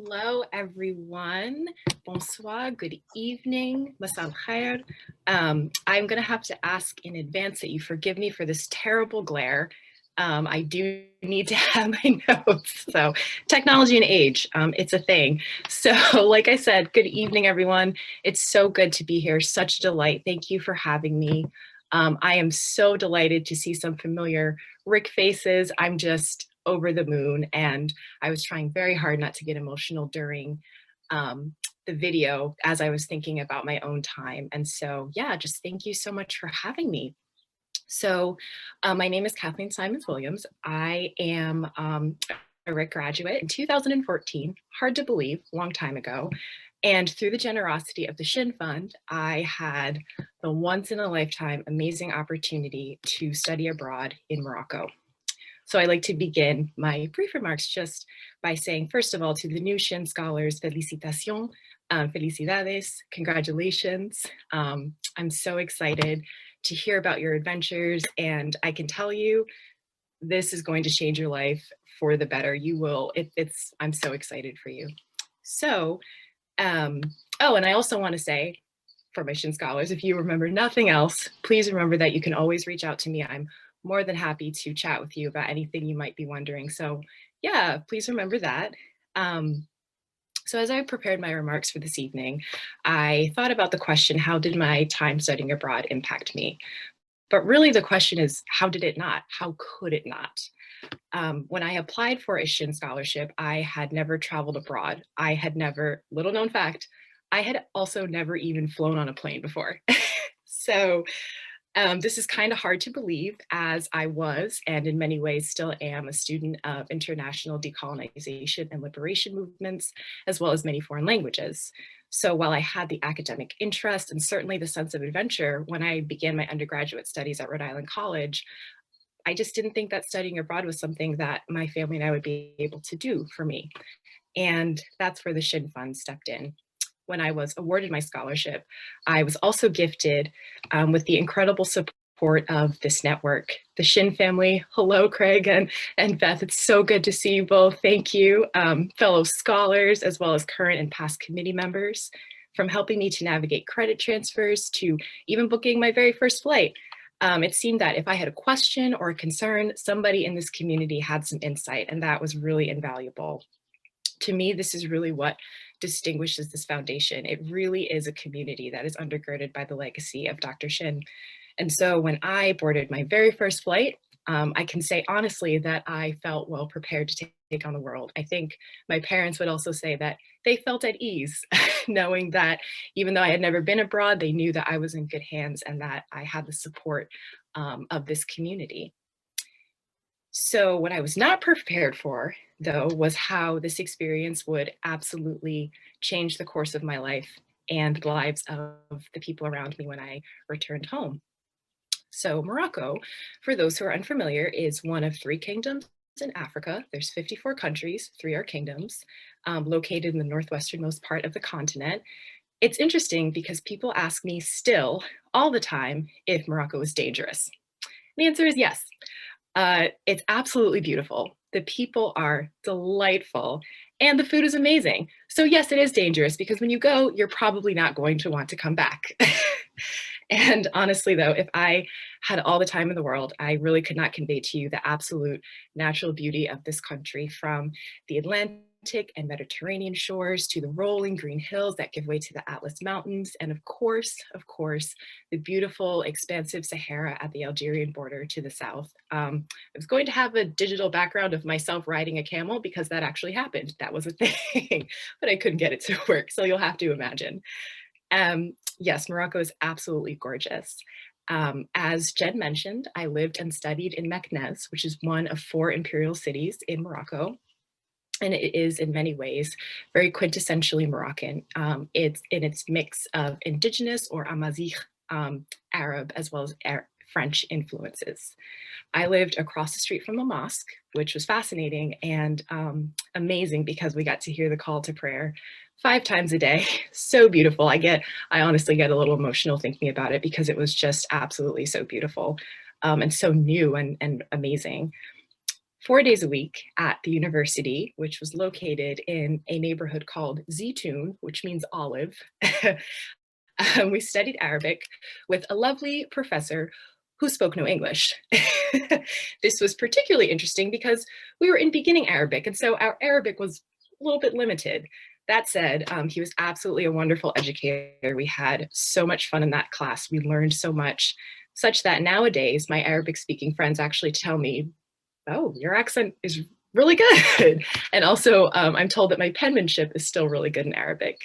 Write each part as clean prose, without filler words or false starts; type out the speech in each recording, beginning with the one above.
Hello, everyone. Bonsoir, good evening, masal khair. I'm going to have to ask in advance that you forgive me for this terrible glare. I do need to have my notes. So technology and age, it's a thing. So like I said, good evening, everyone. It's so good to be here. Such a delight. Thank you for having me. I am so delighted to see some familiar Rick faces. I'm just over the moon, and I was trying very hard not to get emotional during the video as I was thinking about my own time. And so, yeah, just thank you so much for having me. So my name is Kathleen Simons-Williams. I am a Rick graduate in 2014, hard to believe, long time ago. And through the generosity of the Shinn Fund, I had the once in a lifetime amazing opportunity to study abroad in Morocco. So I like to begin my brief remarks just by saying, first of all, to the new Shinn scholars, felicitations, felicidades, congratulations. I'm so excited to hear about your adventures, and I can tell you, this is going to change your life for the better. You will, I'm so excited for you. So, oh, and I also want to say, for my Shinn scholars, if you remember nothing else, please remember that you can always reach out to me. I'm more than happy to chat with you about anything you might be wondering. So yeah, please remember that. So as I prepared my remarks for this evening, I thought about the question, how did my time studying abroad impact me? But really the question is, how did it not? How could it not? When I applied for a Shinn scholarship, I had never traveled abroad. I had never, little known fact, I had also never even flown on a plane before. So this is kind of hard to believe, as I was, and in many ways still am, a student of international decolonization and liberation movements, as well as many foreign languages. So while I had the academic interest and certainly the sense of adventure, when I began my undergraduate studies at Rhode Island College, I just didn't think that studying abroad was something that my family and I would be able to do for me. And that's where the Shinn Fund stepped in. When I was awarded my scholarship, I was also gifted with the incredible support of this network, the Shinn family. Hello, Craig and Beth. It's so good to see you both. Thank you. Fellow scholars, as well as current and past committee members, from helping me to navigate credit transfers to even booking my very first flight. It seemed that if I had a question or a concern, somebody in this community had some insight, and that was really invaluable. To me, this is really what distinguishes this foundation. It really is a community that is undergirded by the legacy of Dr. Shinn. And so when I boarded my very first flight, I can say honestly that I felt well prepared to take on the world. I think my parents would also say that they felt at ease, knowing that even though I had never been abroad, they knew that I was in good hands and that I had the support of this community. So what I was not prepared for, though, was how this experience would absolutely change the course of my life and the lives of the people around me when I returned home. So Morocco, for those who are unfamiliar, is one of 3 kingdoms in Africa. There's 54 countries, 3 are kingdoms, located in the northwesternmost part of the continent. It's interesting because people ask me still all the time if Morocco is dangerous. The answer is yes. It's absolutely beautiful. The people are delightful and the food is amazing. So yes, it is dangerous because when you go, you're probably not going to want to come back. And honestly though, if I had all the time in the world, I really could not convey to you the absolute natural beauty of this country, from the Atlantic and Mediterranean shores to the rolling green hills that give way to the Atlas Mountains, and of course, the beautiful expansive Sahara at the Algerian border to the south. I was going to have a digital background of myself riding a camel because that actually happened. That was a thing, but I couldn't get it to work, so you'll have to imagine. Yes, Morocco is absolutely gorgeous. As Jen mentioned, I lived and studied in Meknes, which is one of 4 imperial cities in Morocco. And it is in many ways very quintessentially Moroccan. It's in its mix of indigenous or Amazigh Arab as well as French influences. I lived across the street from a mosque, which was fascinating and amazing because we got to hear the call to prayer 5 times a day. So beautiful. I honestly get a little emotional thinking about it because it was just absolutely so beautiful and so new and amazing. 4 days a week at the university, which was located in a neighborhood called Zitoun, which means olive. We studied Arabic with a lovely professor who spoke no English. This was particularly interesting because we were in beginning Arabic, and so our Arabic was a little bit limited. That said, he was absolutely a wonderful educator. We had so much fun in that class. We learned so much, such that nowadays my Arabic speaking friends actually tell me, oh, your accent is really good. And also, I'm told that my penmanship is still really good in Arabic.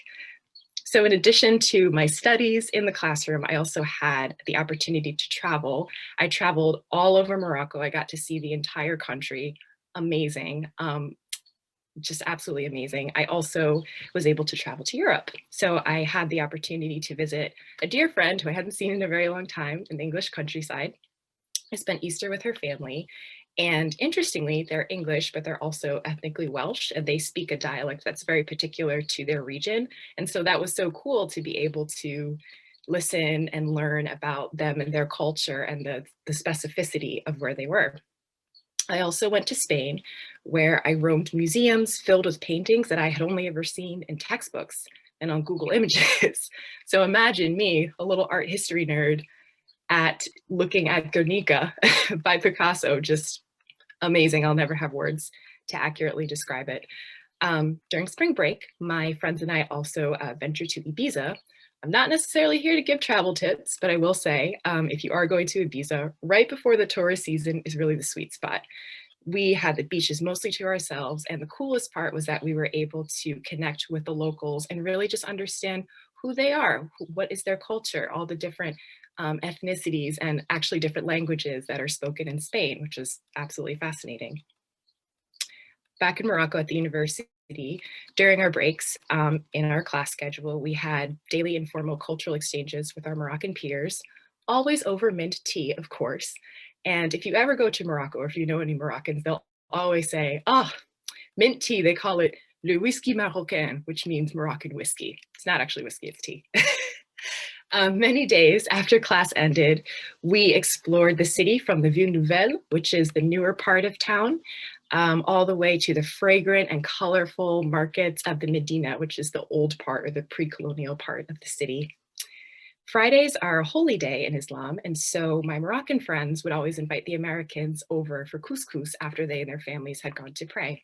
So in addition to my studies in the classroom, I also had the opportunity to travel. I traveled all over Morocco. I got to see the entire country. Amazing. Just absolutely amazing. I also was able to travel to Europe. So I had the opportunity to visit a dear friend who I hadn't seen in a very long time in the English countryside. I spent Easter with her family. And interestingly, they're English, but they're also ethnically Welsh, and they speak a dialect that's very particular to their region. And so that was so cool to be able to listen and learn about them and their culture and the specificity of where they were. I also went to Spain, where I roamed museums filled with paintings that I had only ever seen in textbooks and on Google Images. So imagine me, a little art history nerd, at looking at Guernica by Picasso. Just amazing. I'll never have words to accurately describe it. During spring break, my friends and I also ventured to Ibiza. I'm not necessarily here to give travel tips, but I will say, if you are going to Ibiza, right before the tourist season is really the sweet spot. We had the beaches mostly to ourselves, and the coolest part was that we were able to connect with the locals and really just understand who they are, what is their culture, all the different ethnicities and actually different languages that are spoken in Spain, which is absolutely fascinating. Back in Morocco at the university, during our breaks in our class schedule, we had daily informal cultural exchanges with our Moroccan peers, always over mint tea, of course. And if you ever go to Morocco, or if you know any Moroccans, they'll always say, oh, mint tea, they call it le whisky marocain, which means Moroccan whiskey. It's not actually whiskey, it's tea. Many days after class ended, we explored the city from the Ville Nouvelle, which is the newer part of town, all the way to the fragrant and colorful markets of the Medina, which is the old part or the pre-colonial part of the city. Fridays are a holy day in Islam, and so my Moroccan friends would always invite the Americans over for couscous after they and their families had gone to pray.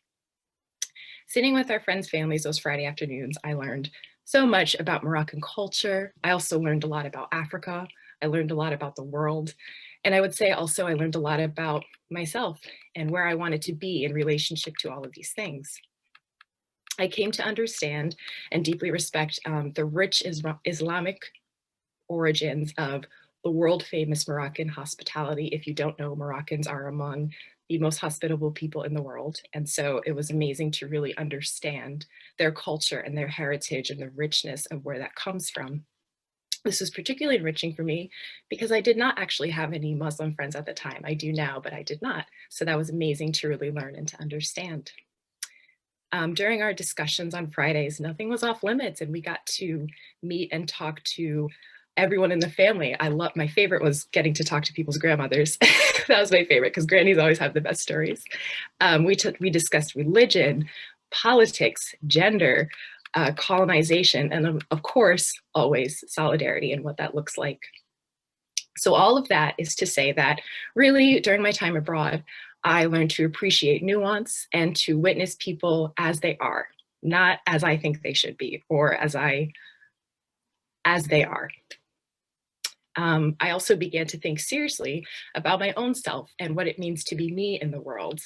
Sitting with our friends' families those Friday afternoons, I learned so much about Moroccan culture. I also learned a lot about Africa. I learned a lot about the world. And I would say also I learned a lot about myself and where I wanted to be in relationship to all of these things. I came to understand and deeply respect the rich Islamic origins of the world famous Moroccan hospitality. If you don't know, Moroccans are among the most hospitable people in the world. And so it was amazing to really understand their culture and their heritage and the richness of where that comes from. This was particularly enriching for me because I did not actually have any Muslim friends at the time. I do now, but I did not. So that was amazing to really learn and to understand. During our discussions on Fridays, nothing was off limits, and we got to meet and talk to everyone in the family. My favorite was getting to talk to people's grandmothers. That was my favorite because grannies always have the best stories. We discussed religion, politics, gender, colonization, and of course, always solidarity and what that looks like. So all of that is to say that really during my time abroad, I learned to appreciate nuance and to witness people as they are, not as I think they should be or as they are. I also began to think seriously about my own self and what it means to be me in the world,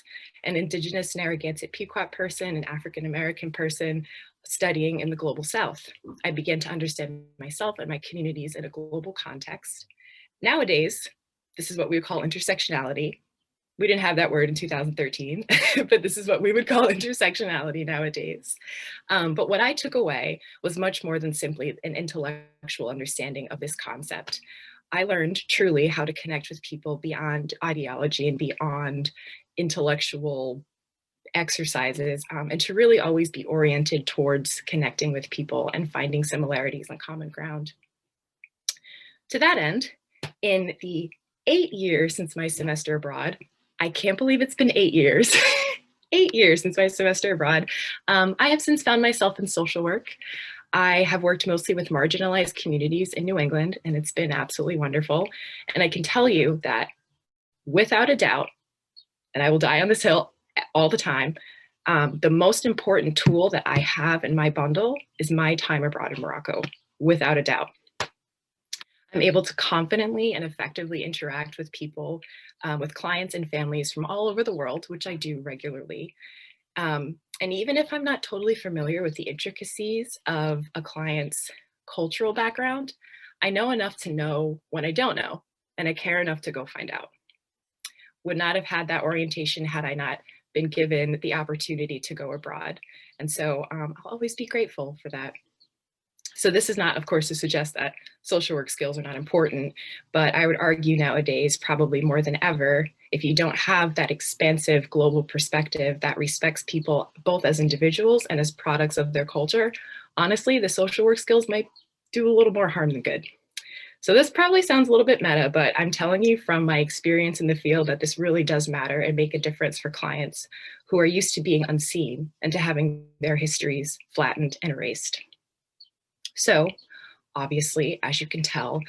an Indigenous Narragansett Pequot person, an African-American person studying in the global South. I began to understand myself and my communities in a global context. Nowadays, this is what we would call intersectionality. We didn't have that word in 2013, but this is what we would call intersectionality nowadays. But what I took away was much more than simply an intellectual understanding of this concept. I learned truly how to connect with people beyond ideology and beyond intellectual exercises, and to really always be oriented towards connecting with people and finding similarities and common ground. To that end, in the 8 years since my semester abroad, I can't believe it's been 8 years. 8 years since my semester abroad. I have since found myself in social work. I have worked mostly with marginalized communities in New England, and it's been absolutely wonderful. And I can tell you that without a doubt, and I will die on this hill all the time, the most important tool that I have in my bundle is my time abroad in Morocco, without a doubt. I'm able to confidently and effectively interact with people, with clients and families from all over the world, which I do regularly. And even if I'm not totally familiar with the intricacies of a client's cultural background, I know enough to know when I don't know, and I care enough to go find out. Would not have had that orientation had I not been given the opportunity to go abroad. And so I'll always be grateful for that. So this is not, of course, to suggest that social work skills are not important, but I would argue nowadays, probably more than ever, if you don't have that expansive global perspective that respects people both as individuals and as products of their culture, honestly, the social work skills might do a little more harm than good. So this probably sounds a little bit meta, but I'm telling you from my experience in the field that this really does matter and make a difference for clients who are used to being unseen and to having their histories flattened and erased. So obviously, as you can tell,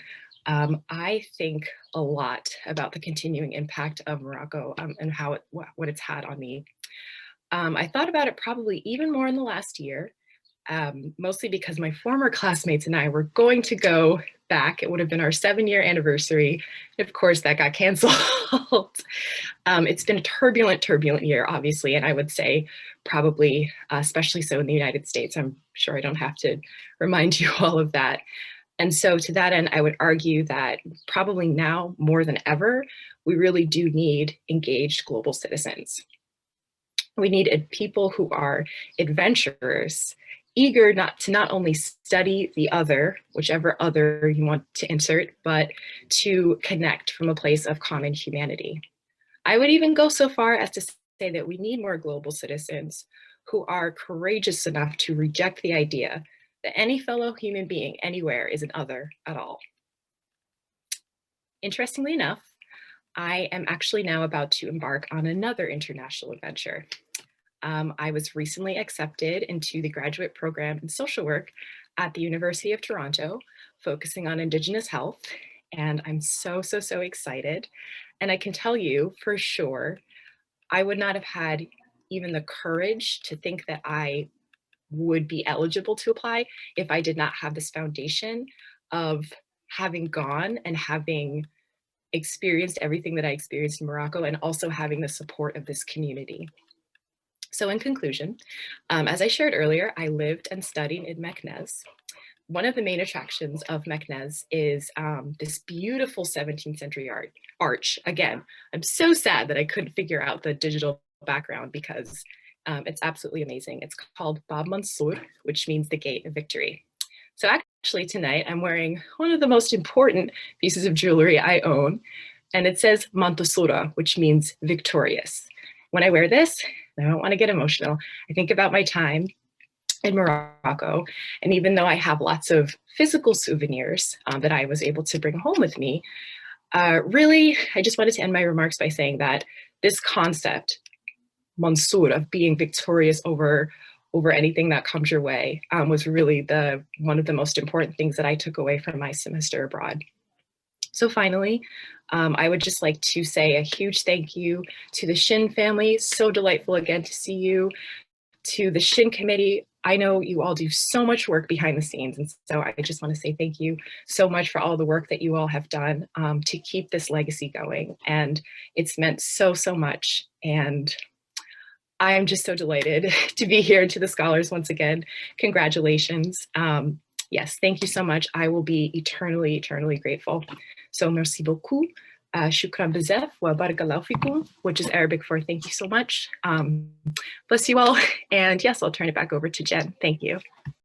I think a lot about the continuing impact of Morocco and what it's had on me. I thought about it probably even more in the last year, mostly because my former classmates and I were going to go back. It would have been our 7-year anniversary. And of course, that got canceled. It's been a turbulent year, obviously, and I would say probably, especially so in the United States. I'm sure I don't have to remind you all of that. And so to that end, I would argue that probably now more than ever, we really do need engaged global citizens. We need people who are adventurers, eager to not only study the other, whichever other you want to insert, but to connect from a place of common humanity. I would even go so far as to say that we need more global citizens who are courageous enough to reject the idea that any fellow human being anywhere is an other at all. Interestingly enough, I am actually now about to embark on another international adventure. I was recently accepted into the graduate program in social work at the University of Toronto, focusing on Indigenous health. And I'm so excited. And I can tell you for sure, I would not have had even the courage to think that I would be eligible to apply if I did not have this foundation of having gone and having experienced everything that I experienced in Morocco and also having the support of this community. So in conclusion, as I shared earlier, I lived and studied in Meknes. One of the main attractions of Meknes is this beautiful 17th century arch. Again, I'm so sad that I couldn't figure out the digital background because it's absolutely amazing. It's called Bab Mansour, which means the gate of victory. So actually tonight I'm wearing one of the most important pieces of jewelry I own, and it says Mantasura, which means victorious. When I wear this, I don't want to get emotional. I think about my time in Morocco. And even though I have lots of physical souvenirs that I was able to bring home with me, really, I just wanted to end my remarks by saying that this concept, Mansour, of being victorious over anything that comes your way, was really one of the most important things that I took away from my semester abroad. So finally, I would just like to say a huge thank you to the Shinn family. So delightful again to see you. To the Shinn committee, I know you all do so much work behind the scenes. And so I just want to say thank you so much for all the work that you all have done to keep this legacy going. And it's meant so much. And I'm just so delighted to be here. To the scholars, once again, congratulations. Yes, thank you so much. I will be eternally grateful. So merci beaucoup. Shukran b'zef wa barakallahu fikum, which is Arabic for thank you so much. Bless you all. And yes, I'll turn it back over to Jen. Thank you.